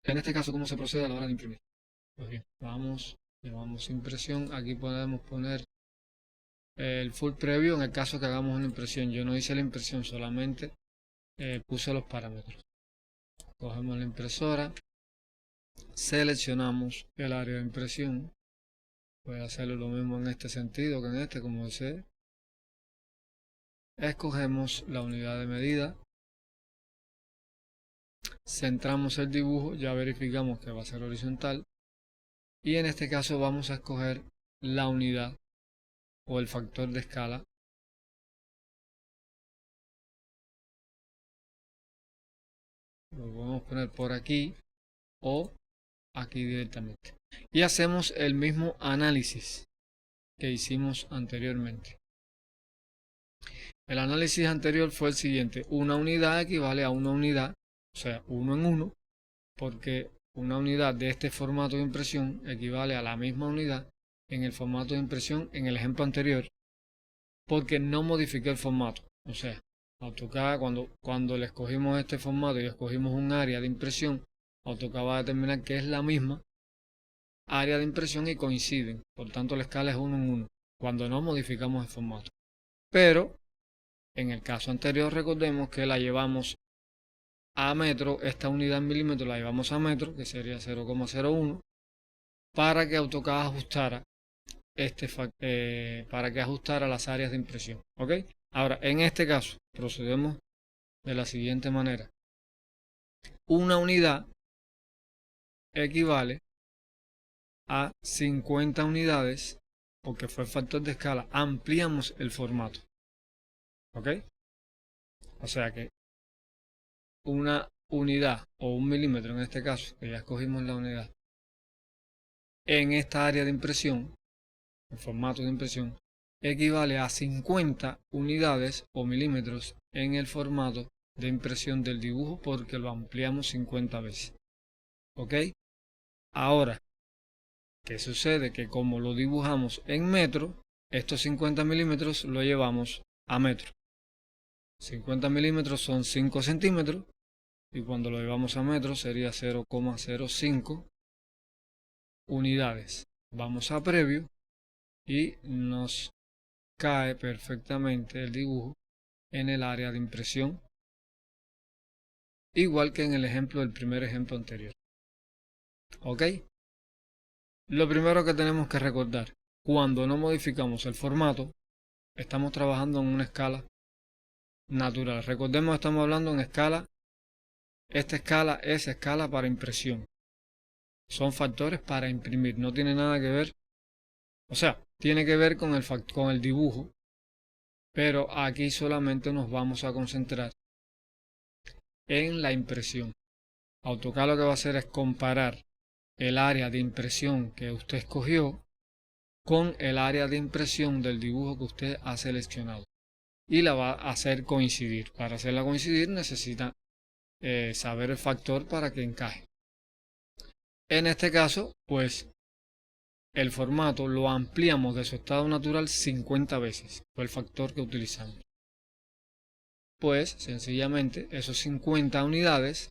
En este caso, ¿cómo se procede a la hora de imprimir? Pues bien, llevamos impresión. Aquí podemos poner el full preview en el caso que hagamos una impresión. Yo no hice la impresión, solamente puse los parámetros. Cogemos la impresora, seleccionamos el área de impresión. Voy a hacerlo lo mismo en este sentido que en este, como desee. Escogemos la unidad de medida, centramos el dibujo, ya verificamos que va a ser horizontal, y en este caso vamos a escoger la unidad o el factor de escala. Lo podemos poner por aquí o aquí directamente, y hacemos el mismo análisis que hicimos anteriormente. El análisis anterior fue el siguiente: una unidad equivale a una unidad, o sea, 1 en 1, porque una unidad de este formato de impresión equivale a la misma unidad en el formato de impresión en el ejemplo anterior, porque no modifiqué el formato. O sea, AutoCAD, cuando le escogimos este formato y escogimos un área de impresión, AutoCAD va a determinar que es la misma área de impresión y coinciden. Por tanto, la escala es 1 en 1, cuando no modificamos el formato. Pero en el caso anterior, recordemos que la llevamos a metro, esta unidad en milímetros la llevamos a metro, que sería 0,01, para que AutoCAD ajustara para que ajustara las áreas de impresión. ¿Ok? Ahora, en este caso, procedemos de la siguiente manera. Una unidad equivale a 50 unidades, porque fue el factor de escala. Ampliamos el formato. ¿Ok? O sea que una unidad o un milímetro en este caso, que ya escogimos la unidad, en esta área de impresión, el formato de impresión, equivale a 50 unidades o milímetros en el formato de impresión del dibujo, porque lo ampliamos 50 veces. ¿Ok? Ahora, ¿qué sucede? Que como lo dibujamos en metro, estos 50 milímetros lo llevamos a metro. 50 milímetros son 5 centímetros, y cuando lo llevamos a metro sería 0,05 unidades. Vamos a preview y nos cae perfectamente el dibujo en el área de impresión, igual que en el ejemplo del primer ejemplo anterior. ¿Ok? Lo primero que tenemos que recordar: cuando no modificamos el formato, estamos trabajando en una escala natural. Recordemos que estamos hablando en escala. Esta escala es escala para impresión. Son factores para imprimir. No tiene nada que ver. O sea, tiene que ver con el dibujo. Pero aquí solamente nos vamos a concentrar en la impresión. AutoCAD lo que va a hacer es comparar el área de impresión que usted escogió con el área de impresión del dibujo que usted ha seleccionado, y la va a hacer coincidir. Para hacerla coincidir necesita saber el factor para que encaje. En este caso, pues el formato lo ampliamos de su estado natural 50 veces, fue el factor que utilizamos. Pues sencillamente esos 50 unidades,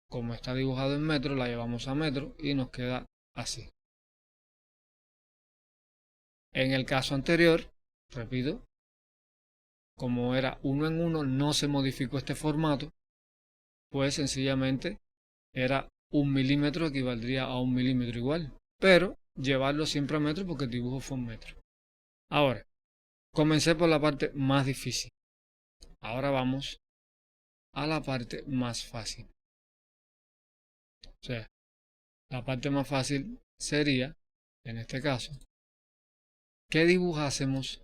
como está dibujado en metro, la llevamos a metro y nos queda así. En el caso anterior, repito, como era 1 en 1, no se modificó este formato, pues sencillamente era 1 milímetro, equivaldría a 1 milímetro igual, pero llevarlo siempre a metro porque el dibujo fue en metro. Ahora, comencé por la parte más difícil. Ahora vamos a la parte más fácil. O sea, la parte más fácil sería, en este caso, que dibujásemos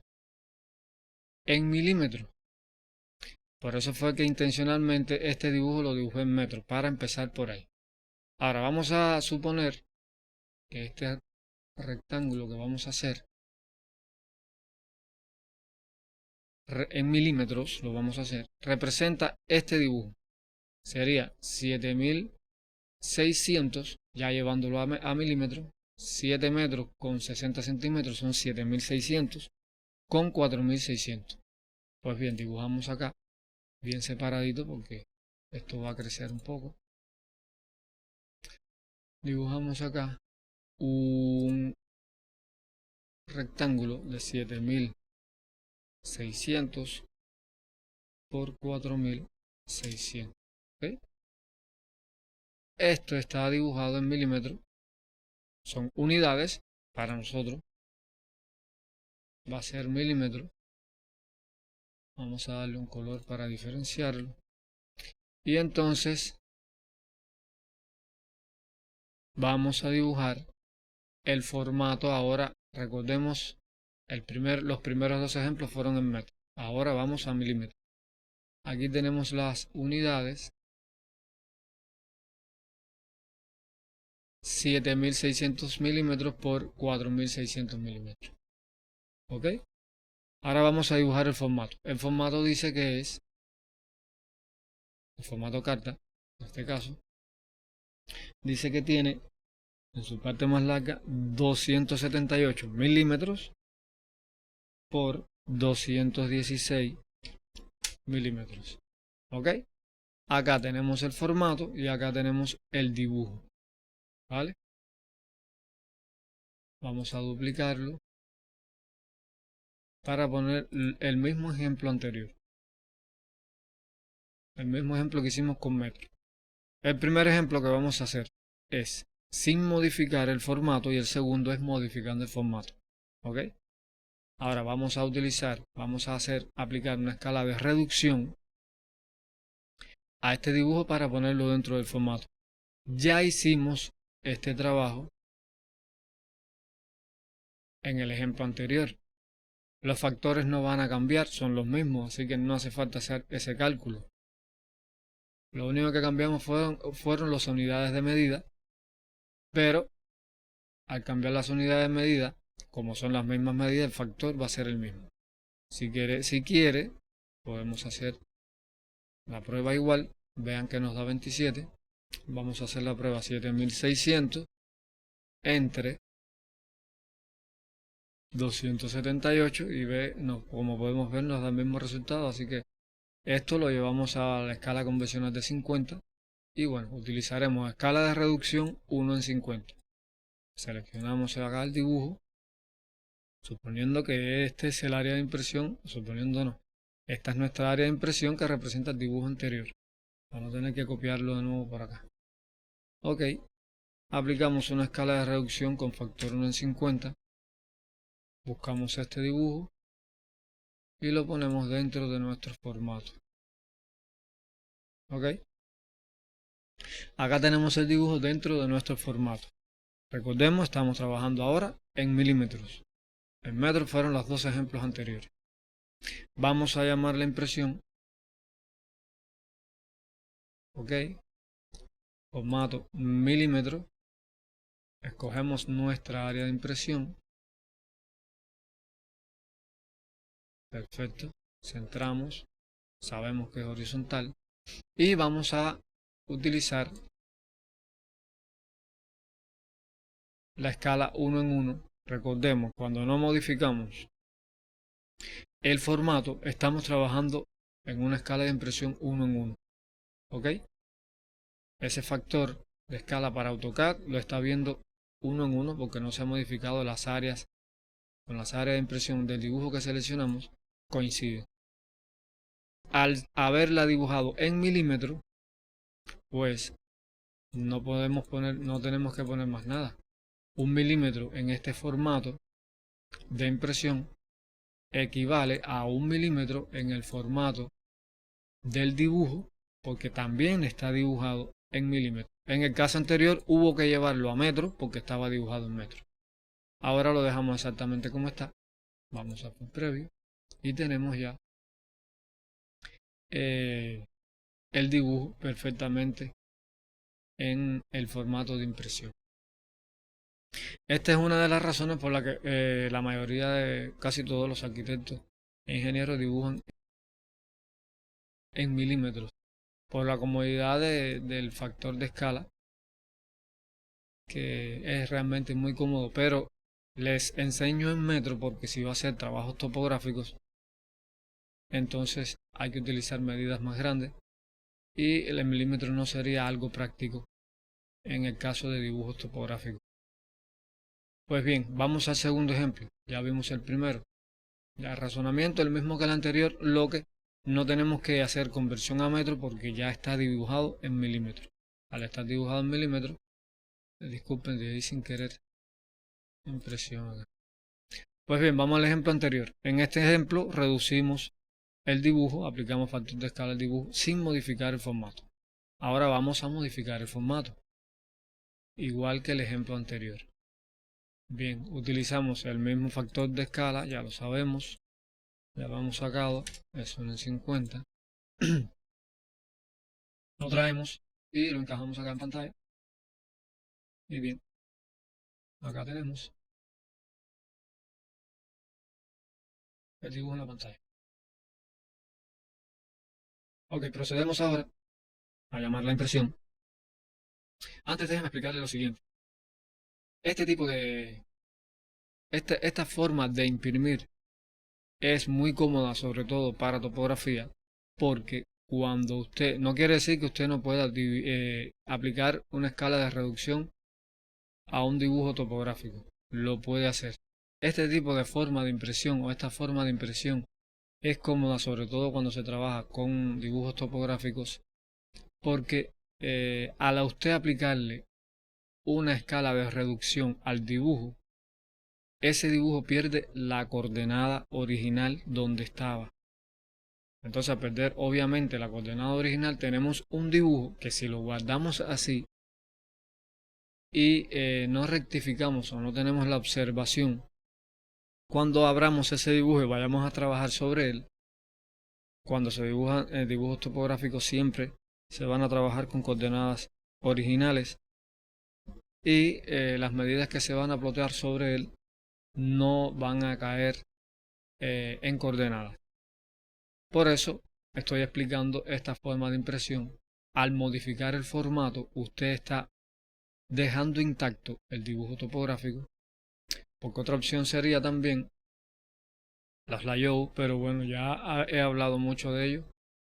en milímetros. Por eso fue que intencionalmente este dibujo lo dibujé en metros, para empezar por ahí. Ahora vamos a suponer que este rectángulo que vamos a hacer en milímetros, lo vamos a hacer, representa este dibujo. Sería 7600, ya llevándolo a milímetros. 7 metros con 60 centímetros son 7600 con 4600. Pues bien, dibujamos acá bien separadito porque esto va a crecer un poco. dibujamos acá un rectángulo de 7600 por 4600. ¿Okay? Esto está dibujado en milímetros, son unidades para nosotros, va a ser milímetros. Vamos a darle un color para diferenciarlo. Y entonces vamos a dibujar el formato. Ahora recordemos, los primeros dos ejemplos fueron en metros. Ahora vamos a milímetros. Aquí tenemos las unidades. 7600 milímetros por 4600 milímetros. ¿Ok? Ahora vamos a dibujar el formato. El formato dice que es el formato carta, en este caso. Dice que tiene en su parte más larga 278 milímetros por 216 milímetros. ¿Ok? Acá tenemos el formato y acá tenemos el dibujo. ¿Vale? Vamos a duplicarlo para poner el mismo ejemplo anterior. El mismo ejemplo que hicimos con metro. El primer ejemplo que vamos a hacer es sin modificar el formato y el segundo es modificando el formato. ¿Ok? Ahora vamos a aplicar una escala de reducción a este dibujo para ponerlo dentro del formato. Ya hicimos este trabajo en el ejemplo anterior. Los factores no van a cambiar, son los mismos, así que no hace falta hacer ese cálculo. Lo único que cambiamos fueron las unidades de medida, pero al cambiar las unidades de medida, como son las mismas medidas, el factor va a ser el mismo. Si quiere, podemos hacer la prueba igual. Vean que nos da 27. Vamos a hacer la prueba 7600 entre 278 y como podemos ver nos da el mismo resultado. Así que esto lo llevamos a la escala convencional de 50 y bueno, utilizaremos escala de reducción 1 en 50. Seleccionamos acá el dibujo, suponiendo que este es el área de impresión, suponiendo no. Esta es nuestra área de impresión que representa el dibujo anterior. Vamos a tener que copiarlo de nuevo por acá. Ok, aplicamos una escala de reducción con factor 1 en 50. Buscamos este dibujo y lo ponemos dentro de nuestro formato. Ok, acá tenemos el dibujo dentro de nuestro formato. Recordemos, estamos trabajando ahora en milímetros. En metros fueron los dos ejemplos anteriores. Vamos a llamar la impresión. Ok, formato milímetro. Escogemos nuestra área de impresión. Perfecto, centramos, sabemos que es horizontal y vamos a utilizar la escala 1 en 1. Recordemos, cuando no modificamos el formato, estamos trabajando en una escala de impresión 1 en 1. ¿Ok? Ese factor de escala para AutoCAD lo está viendo 1 en 1 porque no se han modificado las áreas. Con las áreas de impresión del dibujo que seleccionamos coincide. Al haberla dibujado en milímetros, pues no tenemos que poner más nada. 1 milímetro en este formato de impresión equivale a 1 milímetro en el formato del dibujo, porque también está dibujado en milímetros. En el caso anterior hubo que llevarlo a metros porque estaba dibujado en metros. Ahora lo dejamos exactamente como está. Vamos a preview y tenemos ya el dibujo perfectamente en el formato de impresión. Esta es una de las razones por la que la mayoría de casi todos los arquitectos e ingenieros dibujan en milímetros, por la comodidad del factor de escala, que es realmente muy cómodo, pero les enseño en metro porque si va a hacer trabajos topográficos, entonces hay que utilizar medidas más grandes y el milímetro no sería algo práctico en el caso de dibujos topográficos. Pues bien, vamos al segundo ejemplo. Ya vimos el primero. El razonamiento es el mismo que el anterior, lo que no tenemos que hacer conversión a metro porque ya está dibujado en milímetros. Al estar dibujado en milímetros, disculpen, de ahí sin querer impresión acá. Pues bien, vamos al ejemplo anterior. En este ejemplo reducimos el dibujo, aplicamos factor de escala al dibujo sin modificar el formato. Ahora vamos a modificar el formato, igual que el ejemplo anterior. Bien, utilizamos el mismo factor de escala, ya lo sabemos, ya lo hemos sacado, eso en el 50. Lo traemos y lo encajamos acá en pantalla. Y bien, acá tenemos el dibujo en la pantalla. Ok, procedemos ahora a llamar la impresión. Antes déjenme explicarles lo siguiente. Esta forma de imprimir es muy cómoda, sobre todo para topografía, porque cuando usted, no quiere decir que usted no pueda aplicar una escala de reducción a un dibujo topográfico, lo puede hacer. Este tipo de forma de impresión o esta forma de impresión es cómoda sobre todo cuando se trabaja con dibujos topográficos, porque al a usted aplicarle una escala de reducción al dibujo, ese dibujo pierde la coordenada original donde estaba. Entonces, al perder obviamente la coordenada original, tenemos un dibujo que si lo guardamos así y no rectificamos o no tenemos la observación, cuando abramos ese dibujo y vayamos a trabajar sobre él, cuando se dibujan dibujos topográficos siempre se van a trabajar con coordenadas originales y las medidas que se van a plotear sobre él no van a caer en coordenadas. Por eso estoy explicando esta forma de impresión. Al modificar el formato, usted está dejando intacto el dibujo topográfico, porque otra opción sería también las layout, pero bueno, ya he hablado mucho de ello.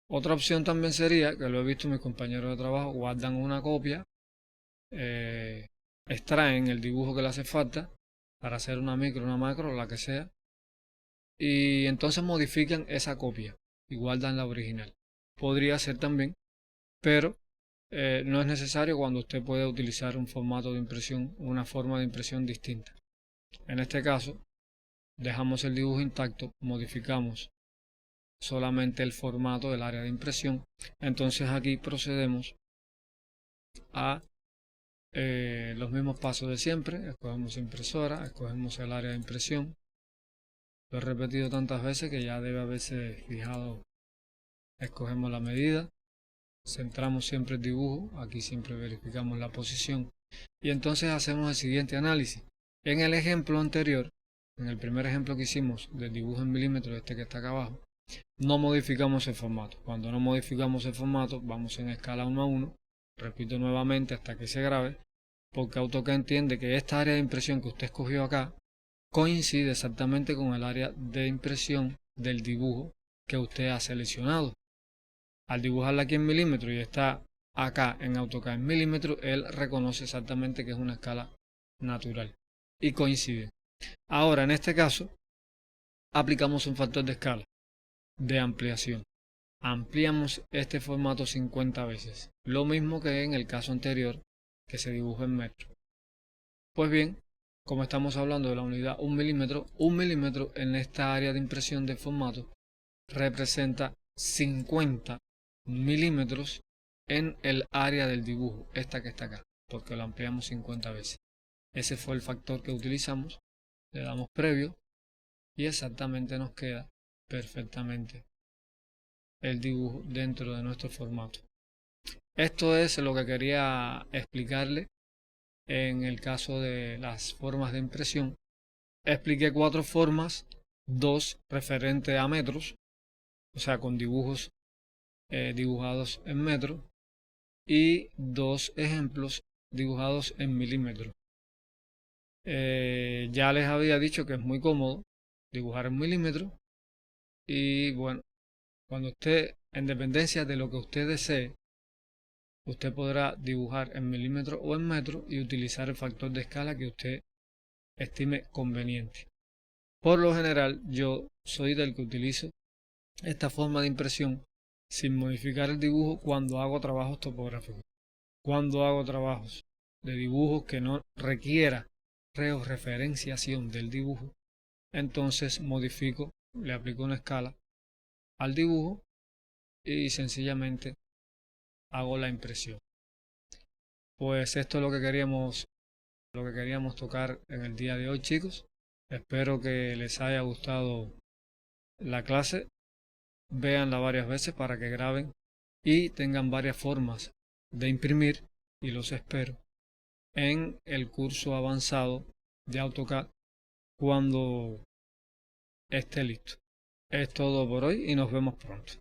Otra opción también sería, que lo he visto mis compañeros de trabajo, guardan una copia, extraen el dibujo que le hace falta para hacer una micro, una macro, la que sea, y entonces modifican esa copia y guardan la original. Podría ser también, pero no es necesario cuando usted puede utilizar un formato de impresión, una forma de impresión distinta. En este caso, dejamos el dibujo intacto, modificamos solamente el formato del área de impresión. Entonces aquí procedemos a los mismos pasos de siempre. Escogemos impresora, escogemos el área de impresión. Lo he repetido tantas veces que ya debe haberse fijado. Escogemos la medida, centramos siempre el dibujo, aquí siempre verificamos la posición y entonces hacemos el siguiente análisis. En el ejemplo anterior, en el primer ejemplo que hicimos del dibujo en milímetros, este que está acá abajo, no modificamos el formato. Cuando no modificamos el formato, vamos en escala 1 a 1, repito nuevamente hasta que se grabe, porque AutoCAD entiende que esta área de impresión que usted escogió acá coincide exactamente con el área de impresión del dibujo que usted ha seleccionado. Al dibujarla aquí en milímetros y está acá en AutoCAD en milímetros, él reconoce exactamente que es una escala natural y coincide. Ahora, en este caso, aplicamos un factor de escala de ampliación. Ampliamos este formato 50 veces, lo mismo que en el caso anterior que se dibujó en metro. Pues bien, como estamos hablando de la unidad 1 milímetro en esta área de impresión de formato representa 50 milímetros en el área del dibujo, esta que está acá, porque lo ampliamos 50 veces. Ese fue el factor que utilizamos, le damos previo y exactamente nos queda perfectamente el dibujo dentro de nuestro formato. Esto es lo que quería explicarle en el caso de las formas de impresión. Expliqué 4 formas, 2 referentes a metros, o sea con dibujos dibujados en metro, y 2 ejemplos dibujados en milímetros. Ya les había dicho que es muy cómodo dibujar en milímetros y bueno, cuando usted, en dependencia de lo que usted desee, usted podrá dibujar en milímetros o en metros y utilizar el factor de escala que usted estime conveniente. Por lo general, yo soy del que utilizo esta forma de impresión sin modificar el dibujo cuando hago trabajos topográficos. Cuando hago trabajos de dibujos que no requiera referenciación del dibujo, entonces modifico, le aplico una escala al dibujo y sencillamente hago la impresión. Pues esto es lo que queríamos tocar en el día de hoy, chicos. Espero que les haya gustado la clase. Véanla varias veces para que graben y tengan varias formas de imprimir, y los espero en el curso avanzado de AutoCAD cuando esté listo. Es todo por hoy y nos vemos pronto.